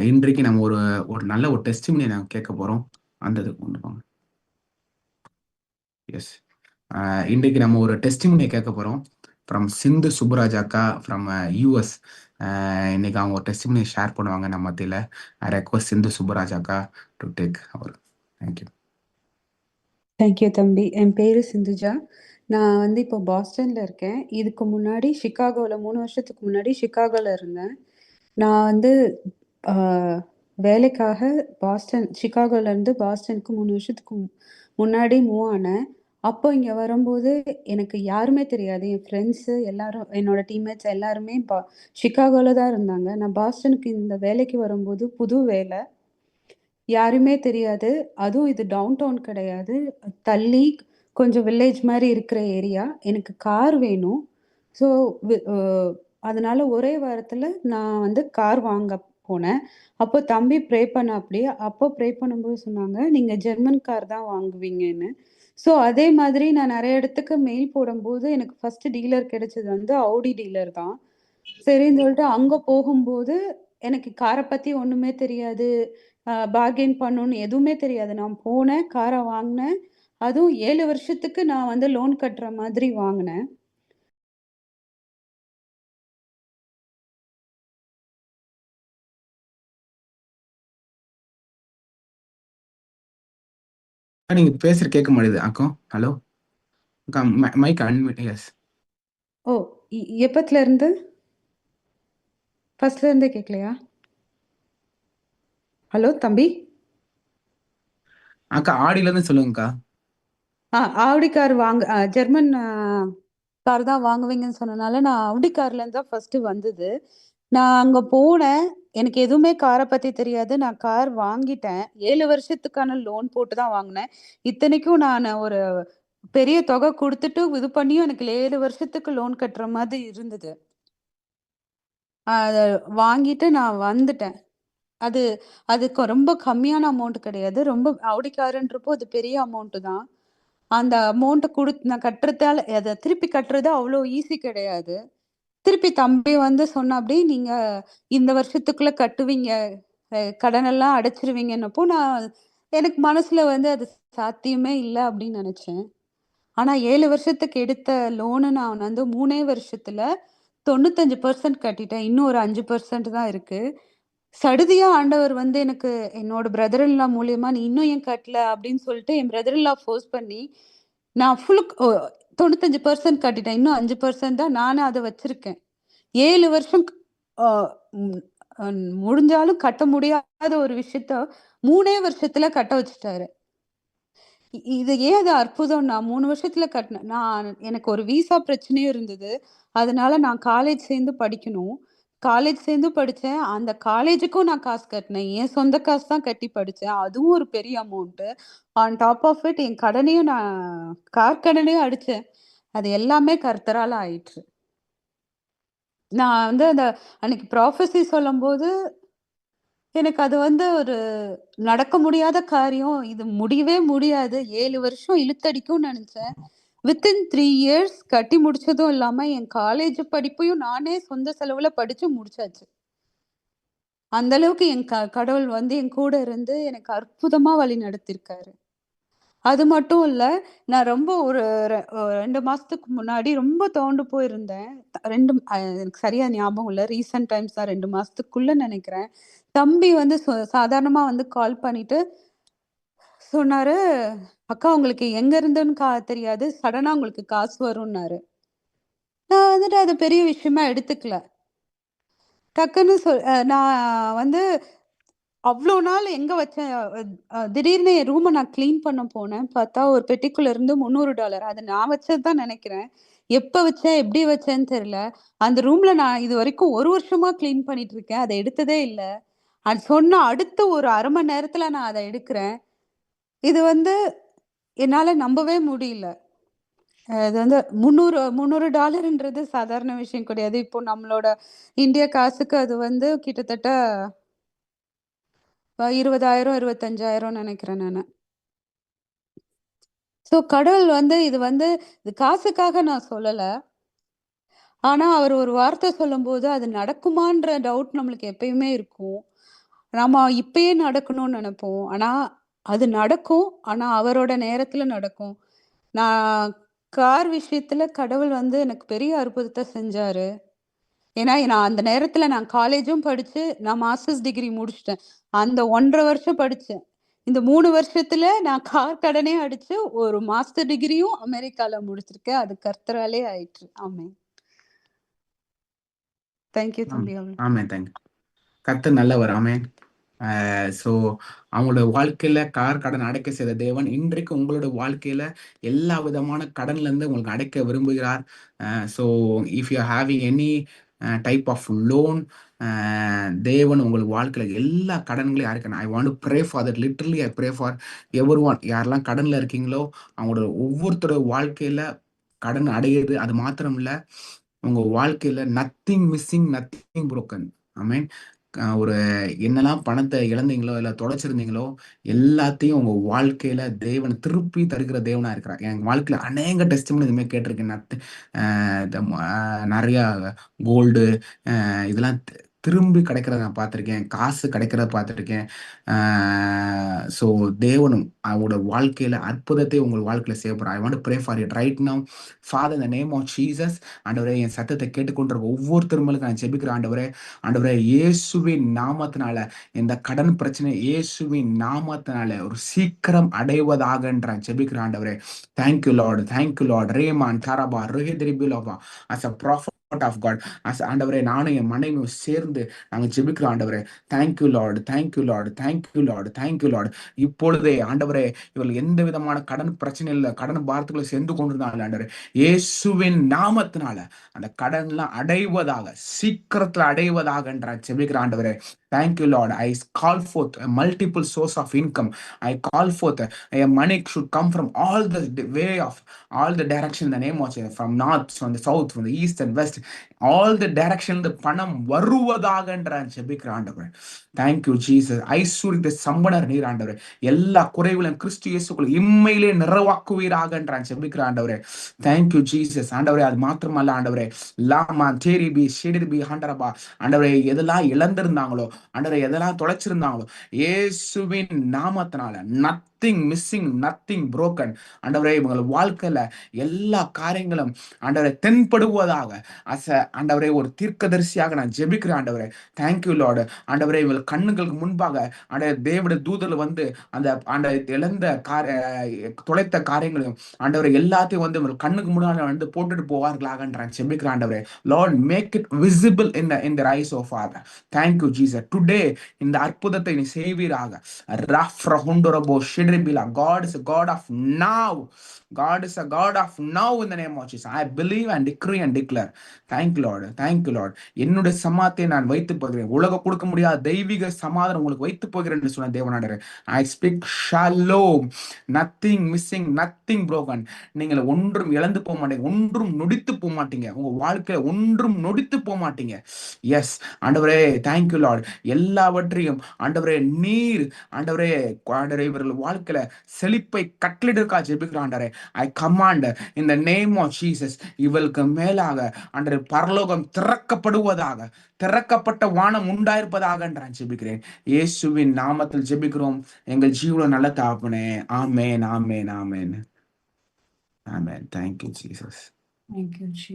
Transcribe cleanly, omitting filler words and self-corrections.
இன்றைக்கு நம்ம ஒரு ஒரு நல்ல ஒரு டெஸ்டிமனியை நம்ம கேட்க போறோம். அந்த இது கொண்டு போங்க. எஸ். இன்றைக்கு நம்ம ஒரு டெஸ்டிமனியை கேட்க போறோம் ஃப்ரம் சிந்து சுப்புராஜ் அக்கா ஃப்ரம் யூஎஸ். இன்னைக்கு அவங்க ஒரு டெஸ்டிமனியை ஷேர் பண்ணுவாங்க நம்ம மத்தியில். ஐ ரெக்வஸ்ட் சிந்து சுப்புராஜ் அக்கா to take over. Thank you. Thank you தம்பி. என் பேர் சிந்துஜா. நான் வந்து இப்போ பாஸ்டனில் இருக்கேன். இதுக்கு முன்னாடி சிகாகோவில் 3 வருஷத்துக்கு முன்னாடி சிகாகோவில் இருந்தேன். நான் வந்து வேலைக்காக சிகாகோலேருந்து பாஸ்டனுக்கு 3 வருஷத்துக்கு முன்னாடி மூவ் ஆனேன். அப்போ இங்கே வரும்போது எனக்கு யாருமே தெரியாது. என் ஃப்ரெண்ட்ஸு எல்லாரும், என்னோட டீம்மேட்ஸ் எல்லாருமே சிகாகோவில் தான் இருந்தாங்க. நான் பாஸ்டனுக்கு இந்த வேலைக்கு வரும்போது புது வேலை, யாருமே தெரியாது. அதுவும் இது டவுன் டவுன் கிடையாது, தள்ளி கொஞ்சம் வில்லேஜ் மாதிரி இருக்கிற ஏரியா. எனக்கு கார் வேணும். ஸோ அதனால ஒரே வாரத்தில் நான் வந்து கார் வாங்க போனேன். அப்போ தம்பி ப்ரே பண்ண அப்படியே. அப்போ ப்ரே பண்ணும்போது சொன்னாங்க, நீங்கள் ஜெர்மன் கார் தான் வாங்குவீங்கன்னு. ஸோ அதே மாதிரி நான் நிறைய இடத்துக்கு மெயில் போடும்போது எனக்கு ஃபர்ஸ்ட் டீலர் கிடைச்சது வந்து ஆடி டீலர் தான். சரின்னு சொல்லிட்டு அங்கே போகும்போது எனக்கு காரை பற்றி ஒன்றுமே தெரியாது, பார்கெயின் பண்ணணும்னு எதுவுமே தெரியாது. நான் போனேன், காரை வாங்கினேன். அதுவும் 7 வருஷத்துக்கு நான் வந்து லோன் கட்டுற மாதிரி வாங்கினேன். நீங்க பேசுற கேட்க மாட்டேது அக்கா. ஹலோ அக்கா, மைக் அன்மியூட். எஸ். ஓ, எப்பத்துல இருந்து? ஃபர்ஸ்ட்ல இருந்தே கேட்கலையா? ஹலோ தம்பி. அக்கா ஆடியில இருந்து சொல்லுங்கக்கா. ஆடி கார் வாங்க, ஜெர்மன் கார் தான் வாங்குவீங்கன்னு சொன்னனால நான் ஆடி கார்லேருந்து தான் ஃபர்ஸ்ட் வந்தது. நான் அங்கே போனேன், எனக்கு எதுவுமே காரை பற்றி தெரியாது. நான் கார் வாங்கிட்டேன். 7 வருஷத்துக்கான லோன் போட்டு தான் வாங்கினேன். இத்தனைக்கும் நான் ஒரு பெரிய தொகை கொடுத்துட்டு இது பண்ணியும் எனக்கு 7 வருஷத்துக்கு லோன் கட்டுற மாதிரி இருந்தது. அதை வாங்கிட்டு நான் வந்துட்டேன். அது அதுக்கு ரொம்ப கம்மியான அமௌண்ட் கிடையாது. ரொம்ப ஆடி காருன்றப்போ அது பெரிய அமௌண்ட் தான். அந்த அமௌண்ட் நான் கட்டுறதால அதை திருப்பி கட்டுறது அவ்வளோ ஈஸி கிடையாது. திருப்பி தம்பி வந்து சொன்னாப்படி, நீங்க இந்த வருஷத்துக்குள்ள கட்டுவீங்க, கடனெல்லாம் அடைச்சிருவீங்கன்னப்போ, நான் எனக்கு மனசுல வந்து அது சாத்தியமே இல்ல அப்படின்னு நினைச்சேன். ஆனா 7 வருஷத்துக்கு எடுத்த லோனு நான் வந்து 3 வருஷத்துல 95% கட்டிட்டேன். இன்னும் ஒரு 5% தான் இருக்கு. சடுதியா ஆண்டவர் வந்து எனக்கு என்னோட பிரதர் இன் லா மூலியமா, நீ இன்னும் ஏன் கட்டல அப்படின்னு சொல்லிட்டு என் பிரதர் இன் லா ஃபோர்ஸ் பண்ணி நான் 95% கட்டிட்டேன். இன்னும் 5% தான் நானும் அதை வச்சிருக்கேன். 7 வருஷம் அ ம் அ முடிஞ்சாலும் கட்ட முடியாத ஒரு விஷயத்த 3 வருஷத்துல கட்ட வச்சுட்டாரு. இது ஏன் அது அற்புதம்னா, 3 வருஷத்துல கட்டினேன். எனக்கு ஒரு விசா பிரச்சனையும் இருந்தது. அதனால நான் காலேஜ் சேர்ந்து படிக்கணும். காலேஜ் சேர்ந்து படிச்சேன். அந்த காலேஜுக்கும் நான் காசு கட்டினேன். என் சொந்த காசு தான் கட்டி படிச்சேன். அதுவும் ஒரு பெரிய amount. On top of it என் கடனையும் நான் கார் கடனையும் அடிச்சேன். அது எல்லாமே கர்த்தரால ஆயிற்று. நான் வந்து அன்னைக்கு ப்ராஃபஸி சொல்லும்போது, எனக்கு அது வந்து ஒரு நடக்க முடியாத காரியம். இது முடியவே முடியாது. 7 வருஷம் இழுத்தடிக்கும்னு நெனச்சேன். வித்தின் 3 இயர்ஸ் கட்டி முடிச்சதும் இல்லாம, என் காலேஜ் படிப்பையும் நானே சொந்த செலவுல படிச்சு முடிச்சாச்சு. அந்த அளவுக்கு என் கடவுள் வந்து என் கூட இருந்து எனக்கு அற்புதமா வழி நடத்தியிருக்காரு. அது மட்டும் இல்ல, நான் ரொம்ப ஒரு 2 மாசத்துக்கு முன்னாடி ரொம்ப துவண்டு போயிருந்தேன். 2 எனக்கு சரியா ஞாபகம் இல்ல. ரீசென்ட் டைம்ஸ் தான் 2 மாசத்துக்குள்ள நெனைக்கிறேன். தம்பி வந்து சாதாரணமா வந்து கால் பண்ணிட்டு சொன்னாரு, "அக்கா உங்களுக்கு எங்க இருந்துன்னு தெரியாது. சடனா உங்களுக்கு காசு வரும்னாரு." நான் வந்துட்டு அத பெரிய விஷயமா எடுத்துக்கல. டக்குன்னு நான் வந்து அவ்ளோ நாள் எங்க வச்சேன், திடீர்னு என் ரூம நான் கிளீன் பண்ண போனேன். பார்த்தா ஒரு பெட்டிக்குள்ள இருந்து $300. அது நான் வச்சது தான் நெனைக்கிறேன். எப்ப வச்சேன், எப்படி வச்சேன்னு தெரியல. அந்த ரூம்ல நான் இதுவரைக்கும் 1 வருஷமா கிளீன் பண்ணிட்டு இருக்கேன். அத எடுத்ததே இல்ல. அது சொன்ன அடுத்த ஒரு 1/2 மணி நேரத்துல நான் அத எடுக்கிறேன். இது வந்து என்னால நம்பவே முடியல. இது வந்து $300ன்றது சாதாரண விஷயம் கிடையாது. இப்போ நம்மளோட இந்திய காசுக்கு அது வந்து கிட்டத்தட்ட 20,000 25,000 நெனைக்கிறேன் நானு. ஸோ கடவுள் வந்து இது காசுக்காக நான் சொல்லல. ஆனா, அவர் ஒரு வார்த்தை சொல்லும்போது, அது நடக்குமான்ற டவுட் நம்மளுக்கு எப்பயுமே இருக்கும். நாம இப்பயே நடக்கணும்னு நெனைப்போம். ஆனா, அது நடக்கும். ஆனா, அவரோட நேரத்துல நடக்கும். நான் கார் விஷயத்துல கடவுள் வந்து எனக்கு பெரிய அற்புதத்த செஞ்சாரு. ஏன்னா, நான் அந்த நேரத்துல நான் காலேஜும் படிச்சு, நான் மாஸ்டர்ஸ் டிகிரி முடிச்சுட்டேன். அந்த 1 1/2 வருஷம் படிச்சேன். இந்த 3 வருஷத்துல நான் கார் கடனே அடிச்சு, ஒரு மாஸ்டர் டிகிரியும் அமெரிக்கால முடிச்சிருக்கேன். அது கர்த்தராலே ஆயிற்று. ஆமென். தேங்க் யூ ஆம். தம்பி அவர்கள். ஆமென். தேங்க்யூ. கர்த்தர் நல்லவர். ஆமென். ஸோ அவங்களோட வாழ்க்கையில கார் கடன் அடைக்க செய்த தேவன் இன்றைக்கு உங்களோட வாழ்க்கையில எல்லா விதமான கடன்ல இருந்து உங்களுக்கு அடைக்க விரும்புகிறார். So if you having any type of loan, தேவன் உங்களுக்கு வாழ்க்கையில எல்லா கடன்களையும் அடைக்கணும். I want to pray for that. Literally I pray for everyone. யாரெல்லாம் கடன்ல இருக்கீங்களோ அவங்களோட ஒவ்வொருத்தரோட வாழ்க்கையில கடன் அடையிறது அது மாத்திரம் இல்ல, உங்க வாழ்க்கையில நத்திங் மிஸ்ஸிங், நத்திங் புரோக்கன். ஆமென். ஒரு என்னெல்லாம் பணத்தை இழந்தீங்களோ இல்ல தொலைச்சிருந்தீங்களோ எல்லாத்தையும் உங்க வாழ்க்கையில தேவன் திருப்பி தருகிற தேவனா இருக்கிறார். என் வாழ்க்கையில அநேக டெஸ்டிமனி இதுமாதிரி கேட்டிருக்கேன். நிறைய கோல்டு இதெல்லாம் திரும்பி கிடைக்கிறத நான் பார்த்துருக்கேன். காசு கிடைக்கிறத பார்த்துருக்கேன். ஸோ தேவனும் அவங்களோட வாழ்க்கையில அற்புதத்தை உங்கள் வாழ்க்கையில செய்ய போறார். I want to pray for it right now. Father in the name of Jesus. ஆண்டவரே, என் சத்தத்தை கேட்டுக்கொண்டிருக்க ஒவ்வொருத்தர் மேலும் நான் ஜெபிக்கிறேன். ஆண்டவரே, ஆண்டவரே, இயேசுவின் நாமத்தினால இந்த கடன் பிரச்சனை இயேசுவின் நாமத்தினால ஒரு சீக்கிரம் அடைவதாக ஜெபிக்கிறேன். ஆண்டவரே, தேங்க்யூ லார்ட், தேங்க்யூ லார்ட். ரேமான் தரபா ரோஹித்ரிபிலோபா as a prophet of God. ஆண்டவரே, நானும் என் மனைவியும் சேர்ந்து நாங்கள் ஜெபிக்கிறோம். ஆண்டவரே, thank you Lord, thank you Lord, thank you Lord, thank you Lord. இப்பொழுதே ஆண்டவரே, இவர்கள் எந்த விதமான கடன் பிரச்சனை இல்லை, கடன் பாரத்துக்களை சேர்ந்து கொண்டிருந்தாங்க. ஆண்டவரே, இயேசுவின் நாமத்தினால அந்த கடன்லாம் அடைவதாக, சீக்கிரத்துல அடைவதாக என்ற ஜெபிக்கிற ஆண்டவரே. Thank you, Lord. I call forth a multiple source of income. I call forth a money should come from all the way of all the direction in the name of Jesus, from north, from the south, from the east and west, all the direction the பணம் வருவதாக என்ற ஜெபிக்கிற ஆண்டவரே. Thank you, Jesus. ஐஸ்வர்யத்தை சம்பனர் நீர் ஆண்டவரே. எல்லா குறைவிலும் கிறிஸ்து இயேசுக்குள் இம்மையிலே நிறைவாக்குவீராக என்ற ஜெபிக்கிற ஆண்டவரே. Thank you Jesus. ஆண்டவரே, அது மாத்திரமல்ல ஆண்டவரே, லாமா தேரி பி ஷெடிர் பி ஹண்டரபா ஆண்டவரே, எதெல்லாம் இழந்திருந்தாங்களோ ஆண்டவரே, எதெல்லாம் தொலைச்சிருந்தாங்களோ இயேசுவின் நாமத்தினால நத்திங் மிஸ்ஸிங், நத்திங் புரோக்கன். ஆண்டவரே, இவங்க வாழ்க்கையில எல்லா காரியங்களும் ஆண்டவரை தென்படுவதாக ஆண்டவரே ஒரு தீர்க்கதரிசியாக நான் ஜெபிக்கிறேன். ஆண்டவரே, தேங்க்யூ லார்டு. ஆண்டவரே, இவங்க கண்ணுகளுக்கு முன்பாக ஆண்டவரே தேவனுடைய தூதர்கள் வந்து அந்த அந்த இழந்த தொலைத்த காரியங்களையும் ஆண்டவரை எல்லாத்தையும் வந்து இவங்க கண்ணுக்கு முன்னாடி வந்து போட்டுட்டு போவார்களாக நான் ஜெபிக்கிறேன். ஆண்டவரே, Lord make it visible in the eyes of Father. Thank you, Jesus. Today இந்த அற்புதத்தை நீ செய்வீராக. ரஃப்ரஹுண்டரபோ ஷிட்ரிபிலா. God is a God of now. God is a God of now in the name of Jesus. I believe and decree and declare. Thank you, Lord. Thank you, Lord. என்னுடைய சமாத்தை நான் வைத்து போகிறேன். உலக கொடுக்க முடியாத தெய்வீக சமாதானம் உங்களுக்கு வைத்து போகிறேன் என்று சொன்ன தேவனாண்டரே. I speak shalom. Nothing missing, nothing broken. நீங்கள் ஒன்றும் இழந்து போக மாட்டீங்க, ஒன்றும் நொடித்து போக மாட்டீங்க, உங்க வாழ்க்கையில ஒன்றும் நொடித்து போக மாட்டீங்க. எஸ் ஆண்டவரே, தேங்க்யூ லார்ட். எல்லாவற்றையும் ஆண்டவரே நீர் ஆண்டவரே ஆண்டவரே இவர்கள் வாழ்க்கையில செழிப்பை கட்டளிடுக்கா ஜெபிக்கிற ஆண்டவரே. I command in the name of Jesus, இவளுக்கு மேலாக ஆண்டவரே பரலோகம் திறக்கப்படுவதாக, திறக்கப்பட்ட வானம் உண்டாயிருப்பதாக நான் ஜெபிக்கிறேன். இயேசுவின் நாமத்தில் ஜெபிக்கிறோம் எங்கள் ஜீவன நல்ல தாப்பனே. ஆமேன், ஆமேன், ஆமேன், ஆமேன். Thank you, Jesus. Thank you, Jesus.